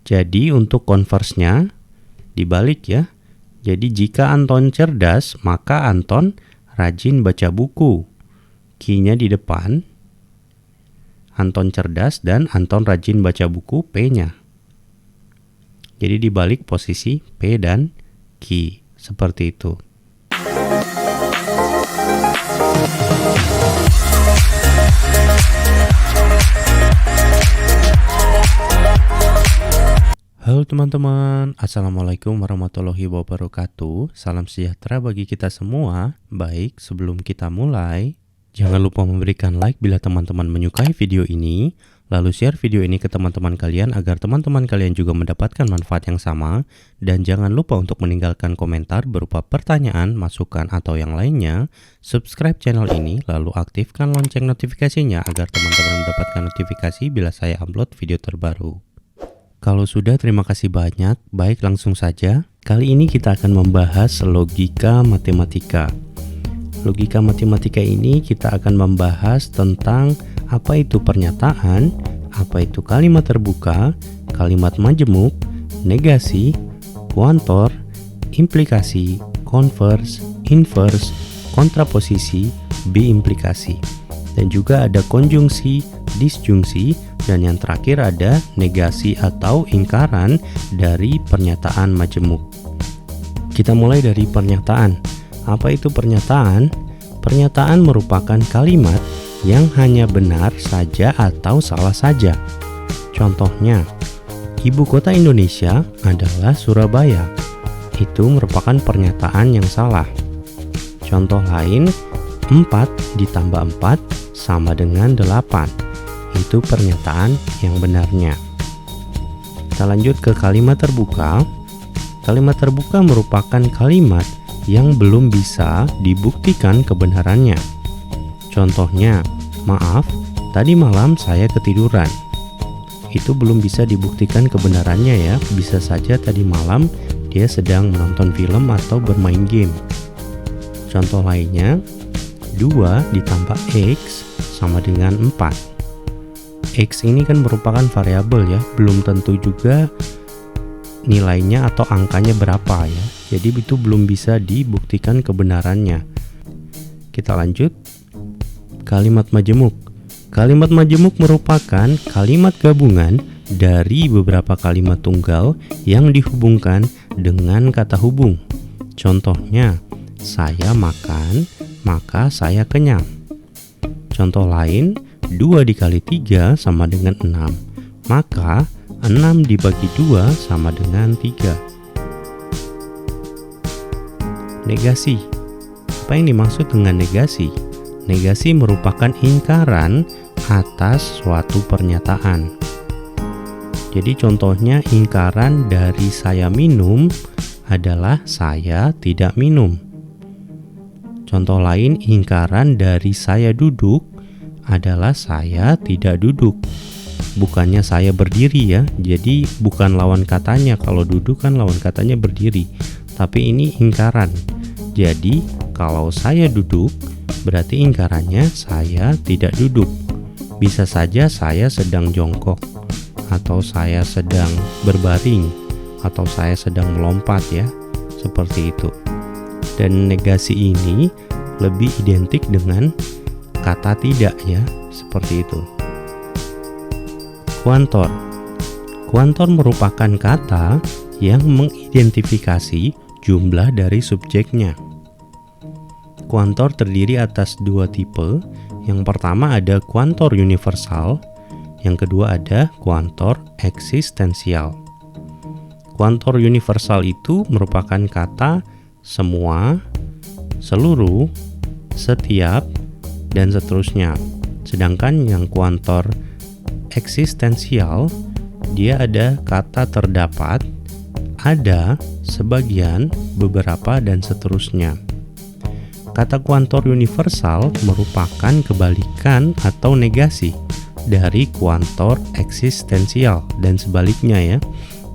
Jadi untuk konversnya dibalik ya. Jadi jika Anton cerdas, maka Anton rajin baca buku. Q-nya di depan. Anton cerdas dan Anton rajin baca buku, P-nya. Jadi dibalik posisi P dan Q. Seperti itu. Halo teman-teman, Assalamualaikum warahmatullahi wabarakatuh. Salam sejahtera bagi kita semua. Baik, sebelum kita mulai, jangan lupa memberikan like bila teman-teman menyukai video ini, lalu share video ini ke teman-teman kalian agar teman-teman kalian juga mendapatkan manfaat yang sama. Dan jangan lupa untuk meninggalkan komentar berupa pertanyaan, masukan, atau yang lainnya. Subscribe channel ini, lalu aktifkan lonceng notifikasinya agar teman-teman mendapatkan notifikasi bila saya upload video terbaru. Kalau sudah, terima kasih banyak. Baik, langsung saja. Kali ini kita akan membahas logika matematika. Logika matematika ini kita akan membahas tentang apa itu pernyataan, apa itu kalimat terbuka, kalimat majemuk, negasi, kuantor, implikasi, konvers, invers, kontraposisi, biimplikasi. Dan juga ada konjungsi, disjungsi, dan yang terakhir ada negasi atau ingkaran dari pernyataan majemuk. Kita mulai dari pernyataan. Apa itu pernyataan? Pernyataan merupakan kalimat yang hanya benar saja atau salah saja. Contohnya, ibu kota Indonesia adalah Surabaya. Itu merupakan pernyataan yang salah. Contoh lain, 4 ditambah 4 sama dengan 8. Itu pernyataan yang benarnya. Kita lanjut ke kalimat terbuka. Kalimat terbuka merupakan kalimat yang belum bisa dibuktikan kebenarannya. Contohnya, maaf, tadi malam saya ketiduran. Itu belum bisa dibuktikan kebenarannya ya. Bisa saja tadi malam dia sedang menonton film atau bermain game. Contoh lainnya, 2 ditambah X sama dengan 4. X ini kan merupakan variabel ya, belum tentu juga nilainya atau angkanya berapa ya. Jadi itu belum bisa dibuktikan kebenarannya. Kita lanjut. Kalimat majemuk. Kalimat majemuk merupakan kalimat gabungan dari beberapa kalimat tunggal yang dihubungkan dengan kata hubung. Contohnya, saya makan, maka saya kenyang. Contoh lain, 2 dikali 3 sama dengan 6. Maka 6 dibagi 2 sama dengan 3. Negasi. Apa yang dimaksud dengan negasi? Negasi merupakan ingkaran atas suatu pernyataan. Jadi contohnya ingkaran dari saya minum adalah saya tidak minum. Contoh lain, ingkaran dari saya duduk adalah saya tidak duduk. Bukannya saya berdiri ya. Jadi bukan lawan katanya. Kalau duduk kan lawan katanya berdiri. Tapi ini ingkaran. Jadi kalau saya duduk, berarti ingkarannya saya tidak duduk. Bisa saja saya sedang jongkok, atau saya sedang berbaring, atau saya sedang melompat ya. Seperti itu. Dan negasi ini lebih identik dengan kata tidak ya, seperti itu. Kuantor. Kuantor merupakan kata yang mengidentifikasi jumlah dari subjeknya. Kuantor terdiri atas 2 tipe. Yang pertama ada kuantor universal, yang kedua ada kuantor eksistensial. Kuantor universal itu merupakan kata semua, seluruh, setiap, dan seterusnya. Sedangkan yang kuantor eksistensial, dia ada kata terdapat, ada, sebagian, beberapa, dan seterusnya. Kata kuantor universal merupakan kebalikan atau negasi dari kuantor eksistensial dan sebaliknya ya.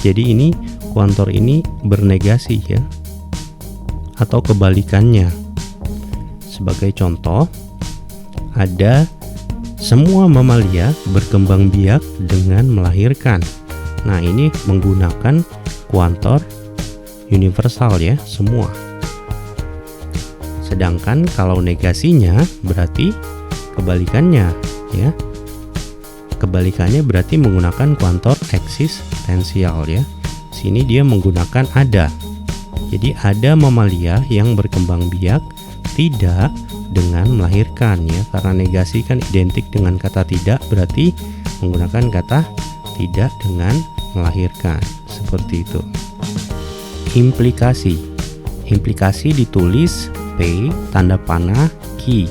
Jadi ini kuantor ini bernegasi ya, atau kebalikannya. Sebagai contoh, ada semua mamalia berkembang biak dengan melahirkan. Nah, ini menggunakan kuantor universal ya, semua. Sedangkan kalau negasinya berarti kebalikannya ya. Kebalikannya berarti menggunakan kuantor eksistensial ya. Sini dia menggunakan ada. Jadi ada mamalia yang berkembang biak tidak dengan melahirkan ya. Karena negasi kan identik dengan kata tidak, berarti menggunakan kata tidak dengan melahirkan. Seperti itu. Implikasi. Implikasi ditulis P tanda panah Q.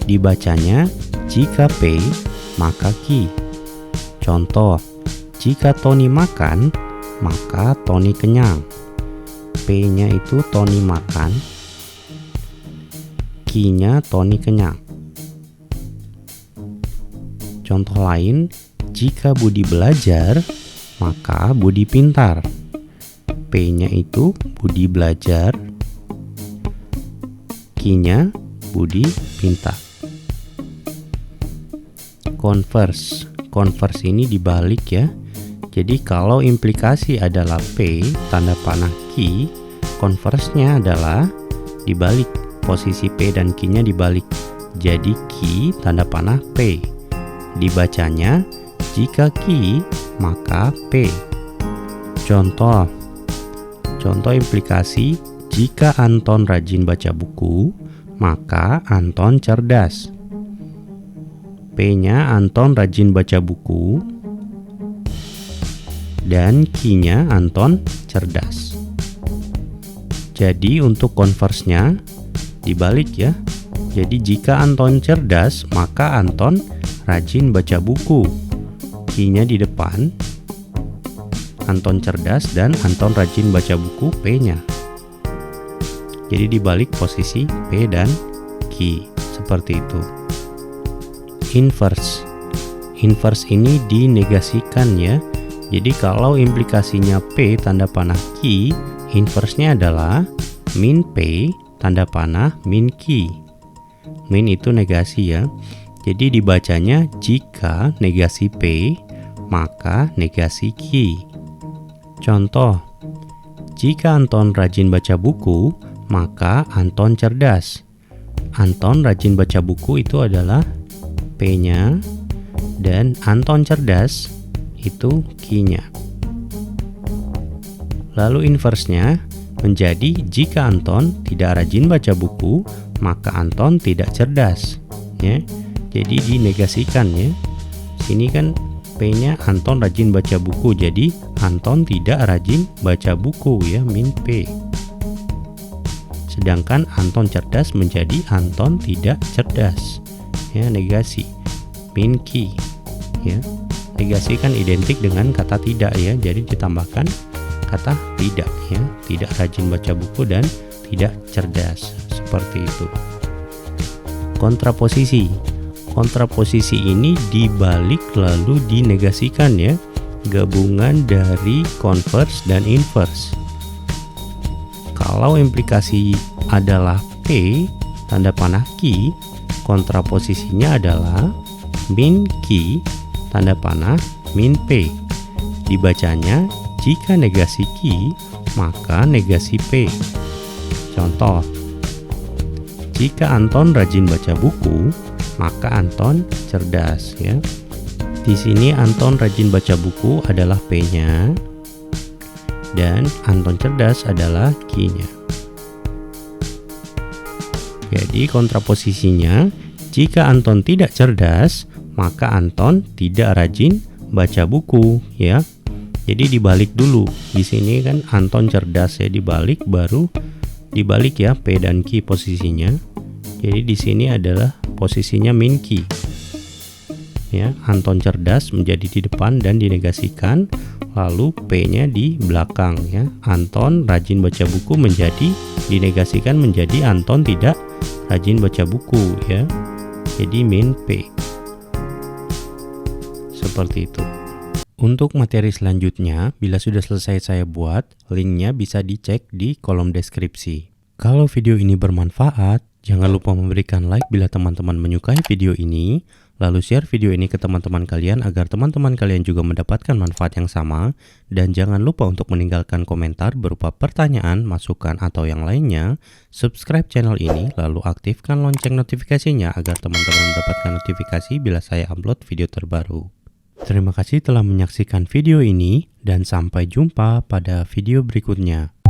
Dibacanya jika P maka Q. Contoh, jika Tony makan, maka Tony kenyang. P-nya itu Tony makan, Q-nya Tony kenyang. Contoh lain, jika Budi belajar, maka Budi pintar. P-nya itu Budi belajar, Q-nya Budi pintar. Converse. Converse ini dibalik ya. Jadi kalau implikasi adalah P tanda panah Q, converse-nya adalah dibalik. Posisi P dan Q-nya dibalik. Jadi Q tanda panah P. Dibacanya jika Q maka P. Contoh implikasi, jika Anton rajin baca buku, maka Anton cerdas. P-nya Anton rajin baca buku dan Q-nya Anton cerdas. Jadi untuk converse-nya dibalik ya. Jadi jika Anton cerdas, maka Anton rajin baca buku. Q-nya di depan, Anton cerdas dan Anton rajin baca buku, P-nya. Jadi dibalik posisi P dan Q. Seperti itu. Inverse. Inverse ini dinegasikan ya. Jadi kalau implikasinya P tanda panah Q, inverse-nya adalah min P tanda panah min Q. Min itu negasi ya. Jadi dibacanya jika negasi P, maka negasi Q. Contoh, jika Anton rajin baca buku, maka Anton cerdas. Anton rajin baca buku itu adalah P-nya, dan Anton cerdas itu Q-nya. Lalu inverse-nya menjadi jika Anton tidak rajin baca buku, maka Anton tidak cerdas ya. Jadi dinegasikan ya. Sini kan P-nya Anton rajin baca buku, jadi Anton tidak rajin baca buku ya, min P. Sedangkan Anton cerdas menjadi Anton tidak cerdas ya, negasi min Q ya. Negasi kan identik dengan kata tidak ya, jadi ditambahkan kata tidak ya, tidak rajin baca buku dan tidak cerdas. Seperti itu. Kontraposisi. Kontraposisi ini dibalik lalu dinegasikan ya, gabungan dari converse dan inverse. Kalau implikasi adalah P tanda panah Q, kontraposisinya adalah min Q tanda panah min P. Dibacanya jika negasi Q, maka negasi P. Contoh, jika Anton rajin baca buku, maka Anton cerdas ya. Di sini Anton rajin baca buku adalah P-nya dan Anton cerdas adalah Q-nya. Jadi kontraposisinya, jika Anton tidak cerdas, maka Anton tidak rajin baca buku ya. Jadi dibalik dulu. Di sini kan Anton cerdas ya, dibalik baru dibalik ya P dan Q posisinya. Jadi di sini adalah posisinya min Q. Ya, Anton cerdas menjadi di depan dan dinegasikan, lalu P-nya di belakang ya. Anton rajin baca buku menjadi dinegasikan menjadi Anton tidak rajin baca buku ya. Jadi min P. Seperti itu. Untuk materi selanjutnya, bila sudah selesai saya buat, linknya bisa dicek di kolom deskripsi. Kalau video ini bermanfaat, jangan lupa memberikan like bila teman-teman menyukai video ini, Lalu share video ini ke teman-teman kalian agar teman-teman kalian juga mendapatkan manfaat yang sama. Dan jangan lupa untuk meninggalkan komentar berupa pertanyaan, masukan, atau yang lainnya. Subscribe channel ini, lalu aktifkan lonceng notifikasinya agar teman-teman mendapatkan notifikasi bila saya upload video terbaru. Terima kasih telah menyaksikan video ini dan sampai jumpa pada video berikutnya.